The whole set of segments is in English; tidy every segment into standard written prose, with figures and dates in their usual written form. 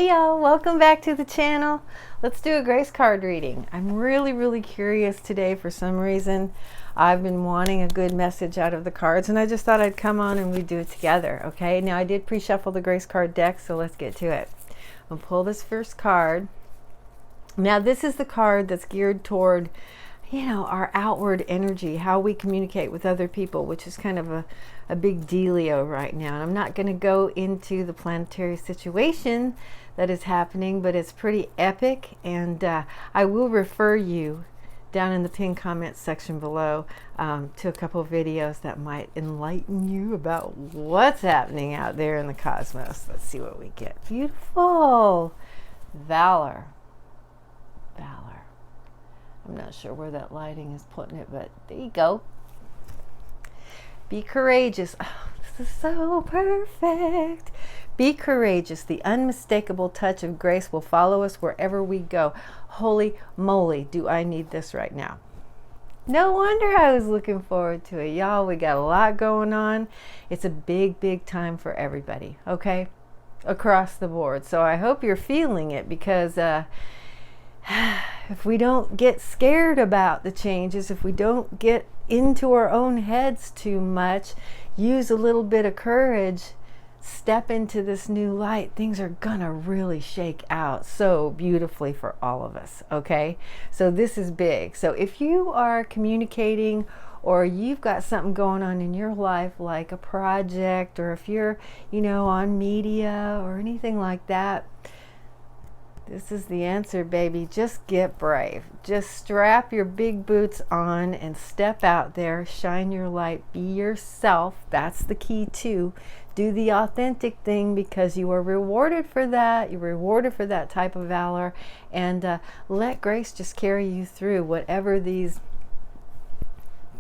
Hey y'all, welcome back to the channel. Let's do a grace card reading. I'm really curious today for some reason. I've been wanting a good message out of the cards and I just thought I'd come on and we'd do it together. Okay, now I did pre-shuffle the grace card deck, so let's get to it. I'll pull this first card. Now this is the card that's geared toward, our outward energy, how we communicate with other people, which is kind of a big dealio right now. And I'm not going to go into the planetary situation that is happening, but it's pretty epic. And I will refer you down in the pinned comments section below to a couple of videos that might enlighten you about what's happening out there in the cosmos. Let's see what we get. Beautiful. Valor. I'm not sure where that lighting is putting it, but there you go. Be courageous. Oh, this is so perfect. Be courageous. The unmistakable touch of grace will follow us wherever we go. Holy moly, do I need this right now. No wonder I was looking forward to it. Y'all, we got a lot going on. It's a big time for everybody, okay? Across the board. So I hope you're feeling it, because if we don't get scared about the changes, if we don't get into our own heads too much, use a little bit of courage, step into this new light, things are gonna really shake out so beautifully for all of us, okay? So this is big. So if you are communicating, or you've got something going on in your life like a project, or if you're, on media or anything like that, this is the answer, baby. Just get brave. Just strap your big boots on and step out there. Shine your light. Be yourself. That's the key too. Do the authentic thing, because you are rewarded for that. You're rewarded for that type of valor. And let grace just carry you through whatever these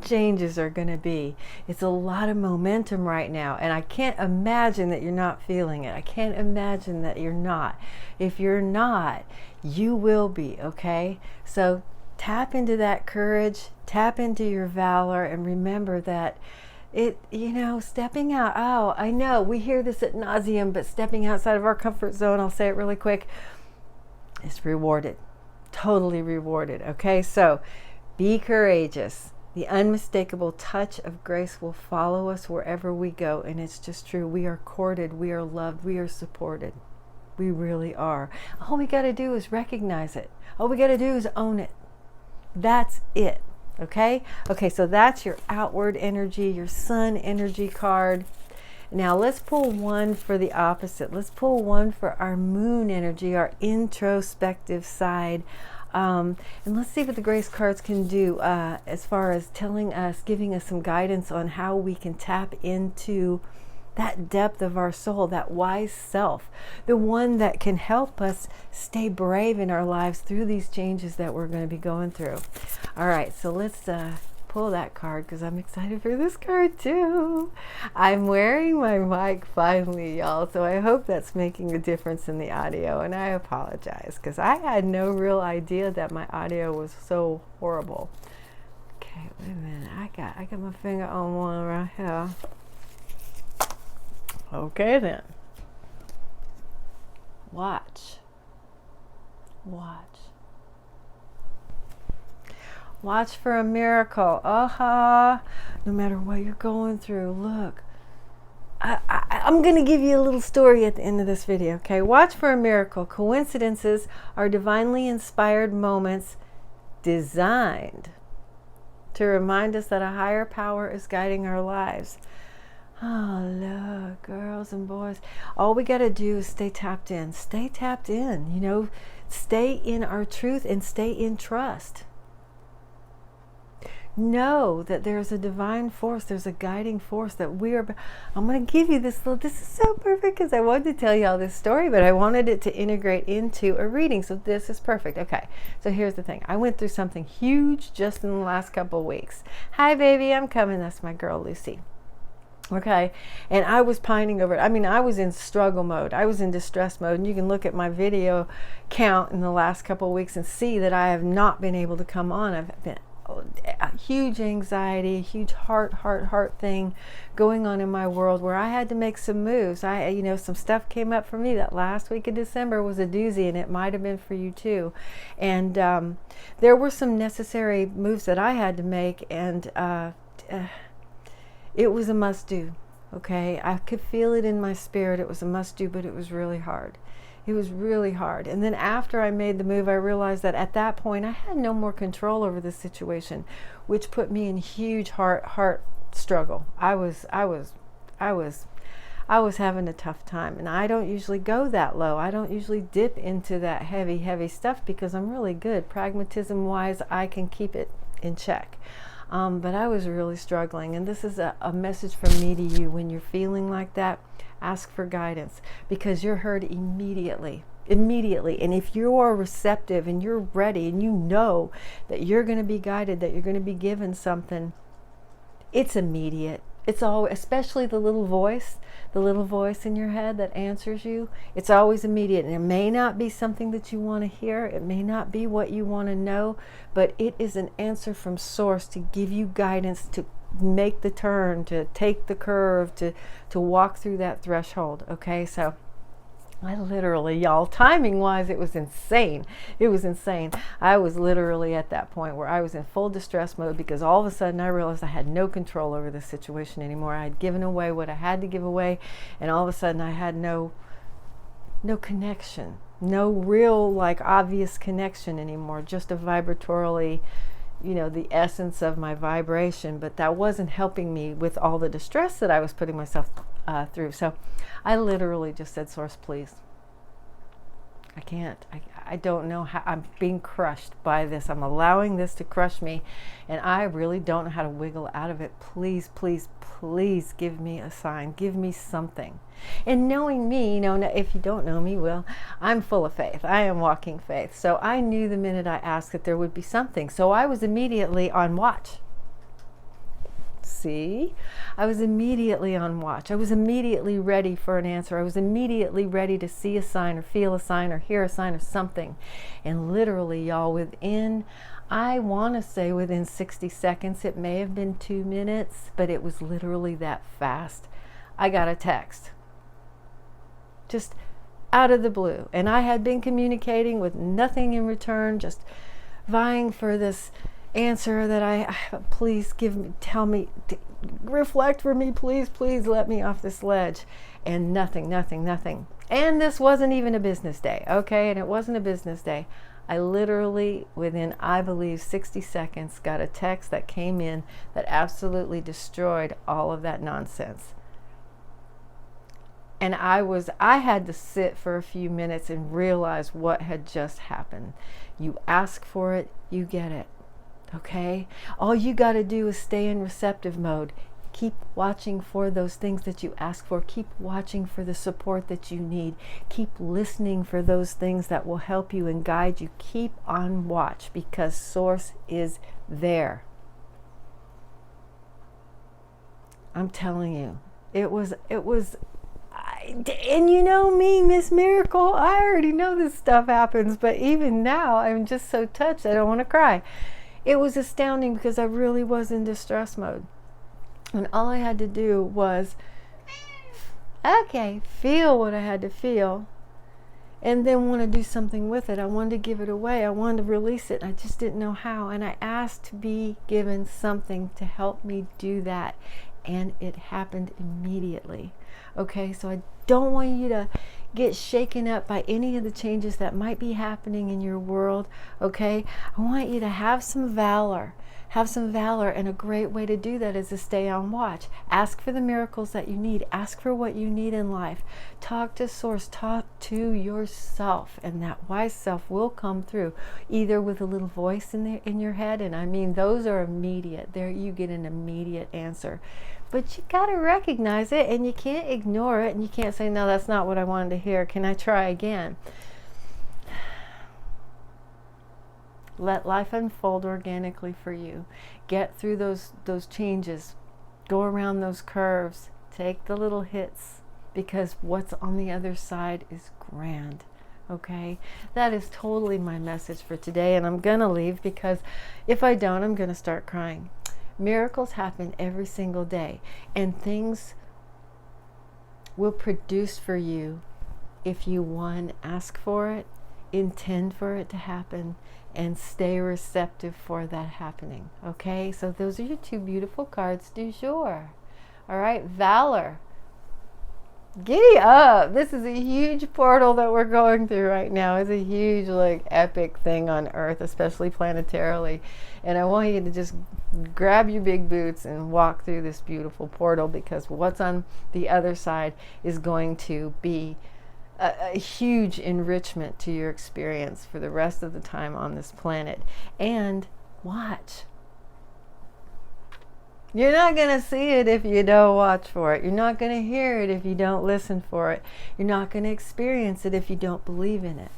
changes are going to be. It's a lot of momentum right now, and I can't imagine that you're not feeling it. I can't imagine that you're not. If you're not, you will be, okay? So tap into that courage, tap into your valor, and remember that stepping out, I know we hear this ad nauseum, but stepping outside of our comfort zone, I'll say it really quick, is rewarded, totally rewarded, okay? So be courageous. The unmistakable touch of grace will follow us wherever we go. And it's just true. We are courted. We are loved. We are supported. We really are. All we got to do is recognize it. All we got to do is own it. That's it. Okay? Okay, so that's your outward energy, your sun energy card. Now let's pull one for the opposite. Let's pull one for our moon energy, our introspective side. And let's see what the grace cards can do as far as telling us, giving us some guidance on how we can tap into that depth of our soul, that wise self, the one that can help us stay brave in our lives through these changes that we're going to be going through. All right, so let's pull that card, because I'm excited for this card too. I'm wearing my mic finally, y'all, so I hope that's making a difference in the audio, and I apologize because I had no real idea that my audio was so horrible. Okay, wait a minute. I got my finger on one right here. Okay then. Watch. Watch for a miracle. No matter what you're going through, look. I'm going to give you a little story at the end of this video, okay? Watch for a miracle. Coincidences are divinely inspired moments designed to remind us that a higher power is guiding our lives. Oh, look, girls and boys. All we got to do is stay tapped in. Stay tapped in, Stay in our truth and stay in trust. Know that there's a divine force, there's a guiding force that I'm going to give you this is so perfect, because I wanted to tell you all this story, but I wanted it to integrate into a reading, so this is perfect. Okay, so here's the thing. I went through something huge just in the last couple of weeks. Hi baby, I'm coming. That's my girl Lucy. Okay, and I was pining over it. I mean, I was in struggle mode. I was in distress mode, and you can look at my video count in the last couple of weeks and see that I have not been able to come on. I've been huge anxiety, a huge heart thing going on in my world where I had to make some moves. Some stuff came up for me that last week of December was a doozy, and it might have been for you too. And there were some necessary moves that I had to make, and it was a must do. Okay, I could feel it in my spirit. It was a must do, but it was really hard. It was really hard. And then after I made the move, I realized that at that point I had no more control over the situation, which put me in huge heart struggle. I was having a tough time, and I don't usually go that low. I don't usually dip into that heavy stuff because I'm really good. Pragmatism wise, I can keep it in check. But I was really struggling, and this is a message from me to you. When you're feeling like that, ask for guidance, because you're heard immediately. And if you are receptive and you're ready and you know that you're going to be guided, that you're going to be given something, it's immediate. It's all, especially the little voice in your head that answers you. It's always immediate, and it may not be something that you want to hear. It may not be what you want to know, but it is an answer from source to give you guidance to make the turn, to take the curve, to walk through that threshold. Okay, so I literally, y'all, timing wise, it was insane. I was literally at that point where I was in full distress mode, because all of a sudden I realized I had no control over the situation anymore. I had given away what I had to give away, and all of a sudden I had no connection, no real obvious connection anymore, just a vibratorily, the essence of my vibration, but that wasn't helping me with all the distress that I was putting myself through. So I literally just said, Source, please. I can't. I don't know how. I'm being crushed by this. I'm allowing this to crush me, and I really don't know how to wiggle out of it. Please, please, please give me a sign. Give me something. And knowing me, if you don't know me, well, I'm full of faith. I am walking faith. So I knew the minute I asked that there would be something. So I was immediately on watch. See? I was immediately on watch. I was immediately ready for an answer. I was immediately ready to see a sign or feel a sign or hear a sign or something. And literally, y'all, I want to say within 60 seconds, it may have been 2 minutes, but it was literally that fast. I got a text. Just out of the blue. And I had been communicating with nothing in return, just vying for this answer that please tell me, reflect for me, please let me off this ledge. And nothing. And this wasn't even a business day, okay? And it wasn't a business day. I literally, within, I believe, 60 seconds, got a text that came in that absolutely destroyed all of that nonsense. And I had to sit for a few minutes and realize what had just happened. You ask for it, you get it. Okay? All you got to do is stay in receptive mode. Keep watching for those things that you ask for. Keep watching for the support that you need. Keep listening for those things that will help you and guide you. Keep on watch, because Source is there. I'm telling you, it was, and you know me, Miss Miracle, I already know this stuff happens, but even now I'm just so touched I don't want to cry. It was astounding, because I really was in distress mode. And all I had to do was, feel what I had to feel, and then want to do something with it. I wanted to give it away. I wanted to release it. I just didn't know how. And I asked to be given something to help me do that. And it happened immediately. Okay, so I don't want you to get shaken up by any of the changes that might be happening in your world. Okay, I want you to have some valor. And a great way to do that is to stay on watch. Ask for the miracles that you need. Ask for what you need in life. Talk to Source. Talk to yourself, and that wise self will come through, either with a little voice in your head, and I mean those are immediate. There you get an immediate answer. But you got to recognize it, and you can't ignore it, and you can't say, no, that's not what I wanted to hear. Can I try again? Let life unfold organically for you. Get through those changes. Go around those curves. Take the little hits, because what's on the other side is grand. Okay, that is totally my message for today, and I'm gonna leave because if I don't, I'm gonna start crying. Miracles happen every single day, and things will produce for you if you, one, ask for it, intend for it to happen, and stay receptive for that happening. Okay, so those are your two beautiful cards du jour. All right, Valor. Giddy up. This is a huge portal that we're going through right now. It's a huge, like, epic thing on Earth, especially planetarily. And I want you to just grab your big boots and walk through this beautiful portal, because what's on the other side is going to be a huge enrichment to your experience for the rest of the time on this planet. And watch. You're not going to see it if you don't watch for it. You're not going to hear it if you don't listen for it. You're not going to experience it if you don't believe in it.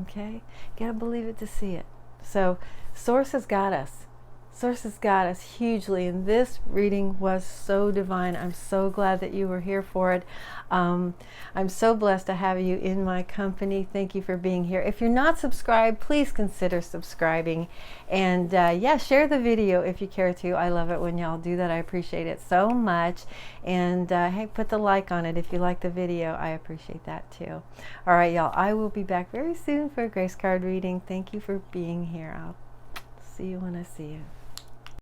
Okay? You got to believe it to see it. So Source has got us. Source has got us hugely, and this reading was so divine. I'm so glad that you were here for it. I'm so blessed to have you in my company. Thank you for being here. If you're not subscribed, please consider subscribing. And yeah, share the video if you care to. I love it when y'all do that. I appreciate it so much. And hey, put the like on it if you like the video. I appreciate that too. All right, y'all. I will be back very soon for a Grace card reading. Thank you for being here. I'll see you when I see you.